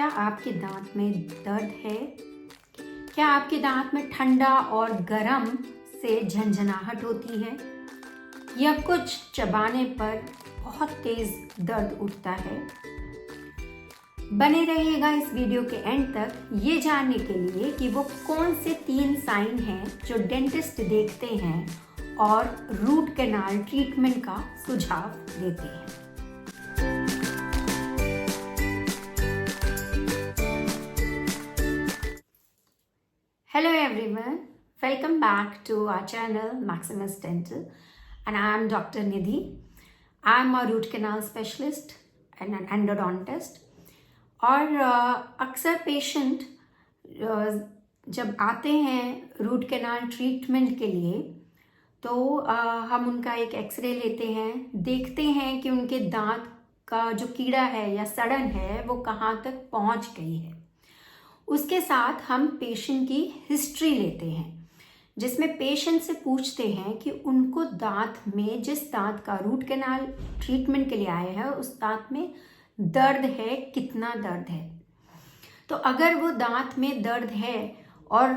क्या आपके दांत में दर्द है? क्या आपके दांत में ठंडा और गर्म से झंझनाहट होती है या कुछ चबाने पर बहुत तेज दर्द उठता है? बने रहिएगा इस वीडियो के एंड तक ये जानने के लिए कि वो कौन से 3 साइन हैं जो डेंटिस्ट देखते हैं और रूट कैनाल ट्रीटमेंट का सुझाव देते हैं। Hello everyone, welcome back to our channel Maximus Dental and I am Dr. Nidhi. I am a root canal specialist and an endodontist. और अक्सर पेशेंट जब आते हैं रूट कैनाल ट्रीटमेंट के लिए तो हम उनका एक एक्सरे लेते हैं, देखते हैं कि उनके दांत का जो कीड़ा है या सड़न है वो कहाँ तक पहुँच गई है। उसके साथ हम पेशेंट की हिस्ट्री लेते हैं जिसमें पेशेंट से पूछते हैं कि उनको दांत में जिस दांत का रूट कैनाल ट्रीटमेंट के लिए आए हैं उस दांत में दर्द है, कितना दर्द है। तो अगर वो दांत में दर्द है और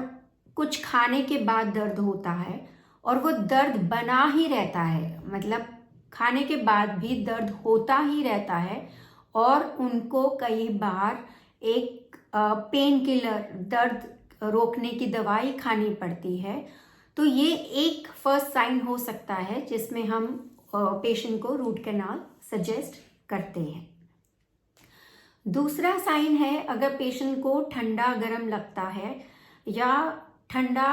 कुछ खाने के बाद दर्द होता है और वो दर्द बना ही रहता है, मतलब खाने के बाद भी दर्द होता ही रहता है और उनको कई बार एक पेन किलर, दर्द रोकने की दवाई खानी पड़ती है, तो ये एक फर्स्ट साइन हो सकता है जिसमें हम पेशेंट को रूट कैनाल सजेस्ट करते हैं। दूसरा साइन है अगर पेशेंट को ठंडा गरम लगता है या ठंडा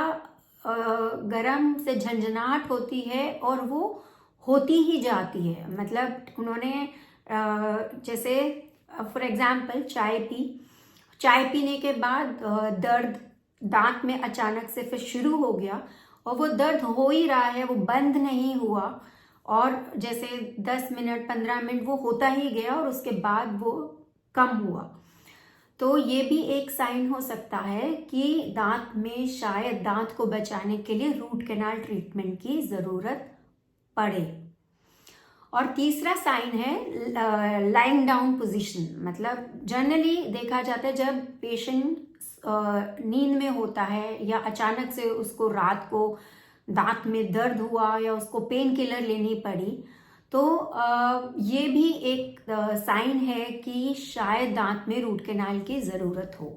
गरम से झंझनाहट होती है और वो होती ही जाती है, मतलब उन्होंने जैसे फॉर एग्जांपल चाय पीने के बाद दर्द दांत में अचानक से फिर शुरू हो गया और वो दर्द हो ही रहा है, वो बंद नहीं हुआ और जैसे 10 मिनट 15 मिनट वो होता ही गया और उसके बाद वो कम हुआ, तो ये भी एक साइन हो सकता है कि दांत में शायद दांत को बचाने के लिए रूट कैनाल ट्रीटमेंट की ज़रूरत पड़े। और तीसरा साइन है लाइंग डाउन पोजीशन, मतलब जनरली देखा जाता है जब पेशेंट नींद में होता है या अचानक से उसको रात को दांत में दर्द हुआ या उसको पेन किलर लेनी पड़ी, तो ये भी एक साइन है कि शायद दांत में रूट कैनाल की ज़रूरत हो।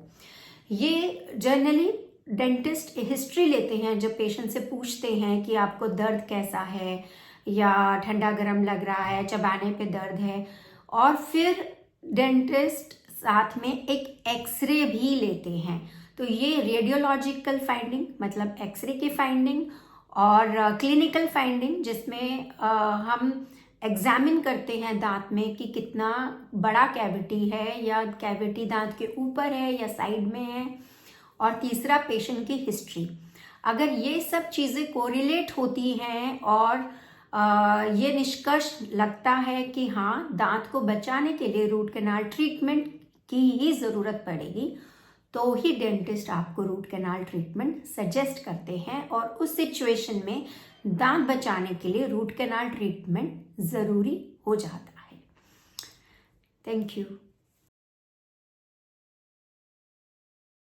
ये जनरली डेंटिस्ट हिस्ट्री लेते हैं जब पेशेंट से पूछते हैं कि आपको दर्द कैसा है या ठंडा गरम लग रहा है, चबाने पे दर्द है, और फिर डेंटिस्ट साथ में एक एक्सरे भी लेते हैं। तो ये रेडियोलॉजिकल फाइंडिंग, मतलब एक्सरे की फाइंडिंग, और क्लिनिकल फाइंडिंग जिसमें हम एग्जामिन करते हैं दांत में कि कितना बड़ा कैविटी है या कैविटी दांत के ऊपर है या साइड में है, और तीसरा पेशेंट की हिस्ट्री। अगर ये सब चीज़ें कोरिलेट होती हैं और ये निष्कर्ष लगता है कि हाँ दांत को बचाने के लिए रूट कैनाल ट्रीटमेंट की ही ज़रूरत पड़ेगी, तो ही डेंटिस्ट आपको रूट कैनाल ट्रीटमेंट सजेस्ट करते हैं और उस सिचुएशन में दांत बचाने के लिए रूट कैनाल ट्रीटमेंट ज़रूरी हो जाता है। Thank you.